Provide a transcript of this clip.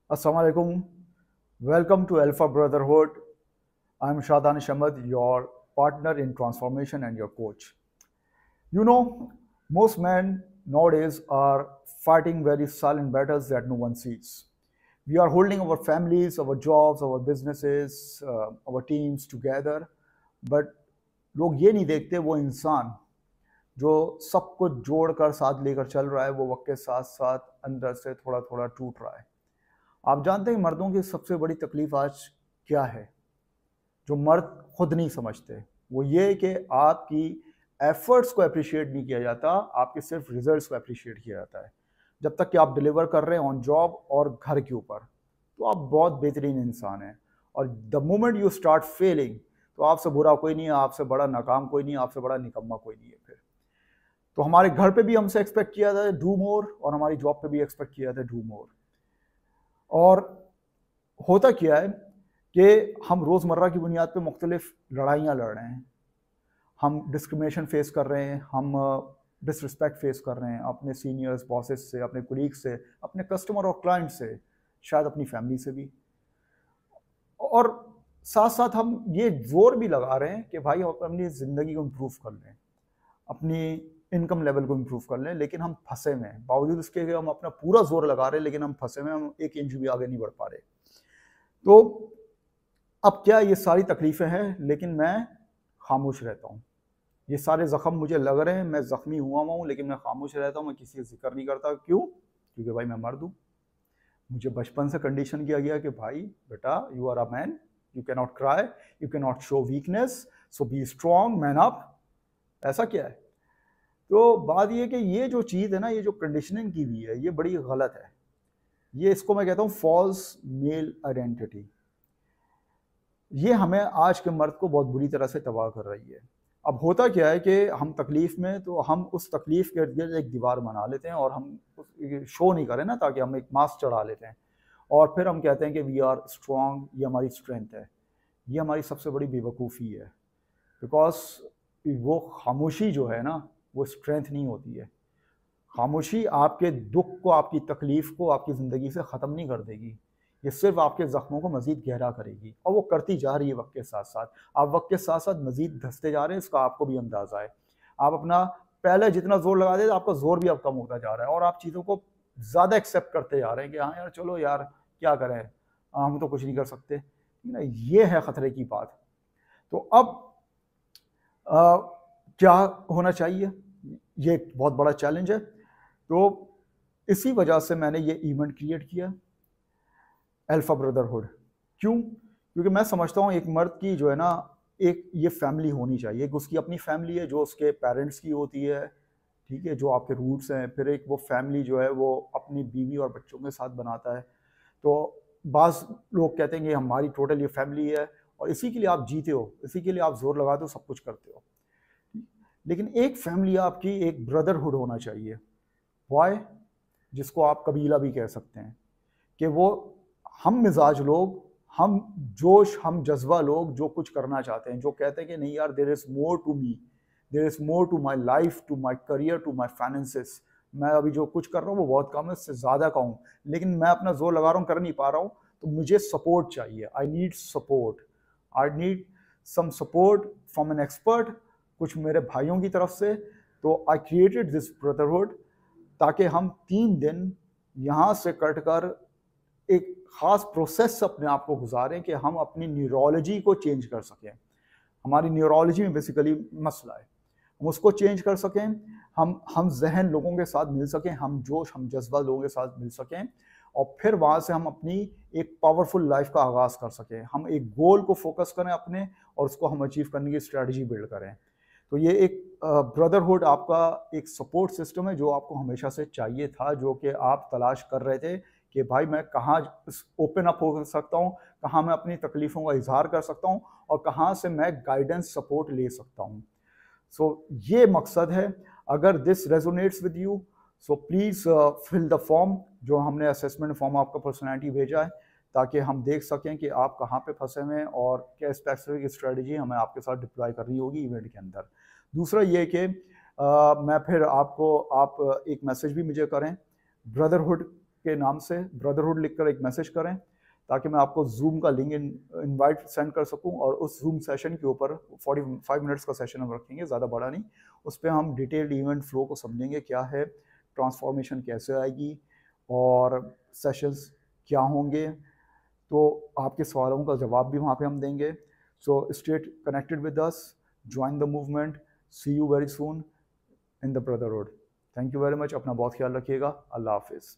Assalamu alaikum. Welcome to Alpha Brotherhood. I'm Shadhan Shamad, your partner in transformation and your coach. You know, most men nowadays are fighting very silent battles that no one sees. We are holding our families, our jobs, our businesses, our teams together, but लोग ये नहीं देखते वो इंसान जो सब कुछ जोड़कर साथ लेकर चल रहा है वो वक्त के साथ साथ अंदर से थोड़ा थोड़ा टूट रहा है। आप जानते हैं मर्दों की सबसे बड़ी तकलीफ आज क्या है जो मर्द खुद नहीं समझते? वो ये कि आपकी एफर्ट्स को अप्रिशिएट नहीं किया जाता, आपके सिर्फ रिजल्ट्स को अप्रिशिएट किया जाता है। जब तक कि आप डिलीवर कर रहे हैं ऑन जॉब और घर के ऊपर तो आप बहुत बेहतरीन इंसान हैं, और the moment you start failing तो आपसे बुरा कोई नहीं है, आपसे बड़ा नाकाम कोई नहीं है, आपसे बड़ा निकम्मा कोई नहीं है। फिर तो हमारे घर पे भी हमसे एक्सपेक्ट किया जाता है डू मोर, और हमारी जॉब पे भी एक्सपेक्ट किया जाता है डू मोर। और होता क्या है कि हम रोज़मर्रा की बुनियाद पे मुख्तलिफ लड़ाइयाँ लड़ रहे हैं, हम डिस्क्रिमिनेशन फेस कर रहे हैं, हम डिसरिस्पेक्ट फेस कर रहे हैं अपने सीनियर्स, बॉसेस से, अपने कोलीग से, अपने कस्टमर और क्लाइंट से, शायद अपनी फैमिली से भी। और साथ साथ हम ये जोर भी लगा रहे हैं कि भाई हम अपनी ज़िंदगी को इम्प्रूव कर लें, अपनी इनकम लेवल को इम्प्रूव कर लें, लेकिन हम फंसे हुए हैं। बावजूद इसके कि हम अपना पूरा जोर लगा रहे हैं लेकिन हम फंसे हुए हैं, हम एक इंच भी आगे नहीं बढ़ पा रहे। तो अब क्या ये सारी तकलीफ़ें हैं, लेकिन मैं खामोश रहता हूँ। ये सारे ज़ख्म मुझे लग रहे हैं, मैं ज़ख्मी हुआ हूँ, लेकिन मैं खामोश रहता हूँ, मैं किसी का जिक्र नहीं करता। क्यों? क्योंकि भाई मैं मर्द हूँ। मुझे बचपन से कंडीशन किया गया कि भाई बेटा you are a man, you can not cry, you can not show weakness, so be strong, man up. ऐसा क्या है? तो बात ये कि ये जो चीज़ है ना, ये जो कंडीशनिंग की हुई है, ये बड़ी गलत है। ये इसको मैं कहता हूँ फॉल्स मेल आइडेंटिटी। ये हमें आज के मर्द को बहुत बुरी तरह से तबाह कर रही है। अब होता क्या है कि हम तकलीफ़ में, तो हम उस तकलीफ़ के इर्द-गिर्द एक दीवार बना लेते हैं और हम शो नहीं करें ना, ताकि हम एक मास्क चढ़ा लेते हैं और फिर हम कहते हैं कि वी आर स्ट्रॉन्ग, ये हमारी स्ट्रेंथ है। ये हमारी सबसे बड़ी बेवकूफ़ी है, बिकॉज़ वो खामोशी जो है ना, वो स्ट्रेंथ नहीं होती है। खामोशी आपके दुख को, आपकी तकलीफ़ को आपकी ज़िंदगी से ख़त्म नहीं कर देगी। ये सिर्फ़ आपके ज़ख्मों को मज़ीद गहरा करेगी, और वो करती जा रही है वक्त के साथ साथ। आप वक्त के साथ साथ मज़ीद धँसते जा रहे हैं, इसका आपको भी अंदाज़ा है। आप अपना पहले जितना ज़ोर लगा देते, आपका ज़ोर भी अब कम होता जा रहा है, और आप चीज़ों को ज़्यादा एक्सेप्ट करते जा रहे हैं कि हाँ यार, चलो यार, क्या करें, हम तो कुछ नहीं कर सकते। ना, ये है ख़तरे की बात। तो अब अ, क्या होना चाहिए? ये एक बहुत बड़ा चैलेंज है। तो इसी वजह से मैंने ये इवेंट क्रिएट किया, अल्फा ब्रदरहुड। क्यों? क्योंकि मैं समझता हूँ एक मर्द की जो है ना, एक ये फैमिली होनी चाहिए। एक उसकी अपनी फैमिली है जो उसके पेरेंट्स की होती है, ठीक है, जो आपके रूट्स हैं। फिर एक वो फैमिली जो है वो अपनी बीवी और बच्चों के साथ बनाता है। तो बाज़ लोग कहते हैं कि हमारी टोटल ये फैमिली है, और इसी के लिए आप जीते हो, इसी के लिए आप ज़ोर लगाते हो, सब कुछ करते हो। लेकिन एक फैमिली आपकी, एक ब्रदरहुड होना चाहिए। वाई? जिसको आप कबीला भी कह सकते हैं, कि वो हम मिजाज लोग, हम जोश, हम जज्बा लोग जो कुछ करना चाहते हैं, जो कहते हैं कि नहीं यार, there is more to me, there is more to my life, to my career, to my finances. मैं अभी जो कुछ कर रहा हूँ वो बहुत कम है, इससे ज़्यादा का हूँ, लेकिन मैं अपना जोर लगा रहा हूँ, कर नहीं पा रहा हूँ, तो मुझे सपोर्ट चाहिए। I need support, I need some support from an expert, कुछ मेरे भाइयों की तरफ से। तो आई क्रिएटेड दिस ब्रदरहुड, ताकि हम 3 दिन यहाँ से कट कर एक ख़ास प्रोसेस अपने आप को गुजारें कि हम अपनी न्यूरोलॉजी को चेंज कर सकें। हमारी न्यूरोलॉजी में बेसिकली मसला है, हम उसको चेंज कर सकें, हम ज़हन लोगों के साथ मिल सकें, हम जोश, हम जज्बा लोगों के साथ मिल सकें, और फिर वहाँ से हम अपनी एक पावरफुल लाइफ का आगाज़ कर सकें। हम एक गोल को फोकस करें अपने, और उसको हम अचीव करने की स्ट्रैटेजी बिल्ड करें। तो ये एक ब्रदरहुड आपका एक सपोर्ट सिस्टम है जो आपको हमेशा से चाहिए था, जो कि आप तलाश कर रहे थे कि भाई मैं कहाँ ओपन अप हो सकता हूँ, कहाँ मैं अपनी तकलीफ़ों का इजहार कर सकता हूँ, और कहाँ से मैं गाइडेंस सपोर्ट ले सकता हूँ। सो ये मकसद है। अगर this resonates with you, so please fill the form, जो हमने असेसमेंट फॉर्म आपका पर्सनैलिटी भेजा है, ताकि हम देख सकें कि आप कहाँ पे फंसे हुए हैं और क्या स्पेसिफिक स्ट्रेटजी हमें आपके साथ डिप्लॉय करनी होगी इवेंट के अंदर। दूसरा ये कि मैं फिर आपको, आप एक मैसेज भी मुझे करें ब्रदरहुड के नाम से ब्रदरहुड लिखकर एक मैसेज करें, ताकि मैं आपको जूम का लिंक इनवाइट सेंड कर सकूं, और उस जूम सेशन के ऊपर 45 मिनट्स का सेशन हम रखेंगे, ज़्यादा बड़ा नहीं। उस पर हम डिटेल्ड इवेंट फ्लो को समझेंगे, क्या है ट्रांसफॉर्मेशन, कैसे आएगी, और सेशंस क्या होंगे। तो आपके सवालों का जवाब भी वहाँ पे हम देंगे। So stay connected with us, join the movement, see you very soon in the brotherhood. Thank you very much, अपना बहुत ख्याल रखिएगा। अल्लाह हाफिज़।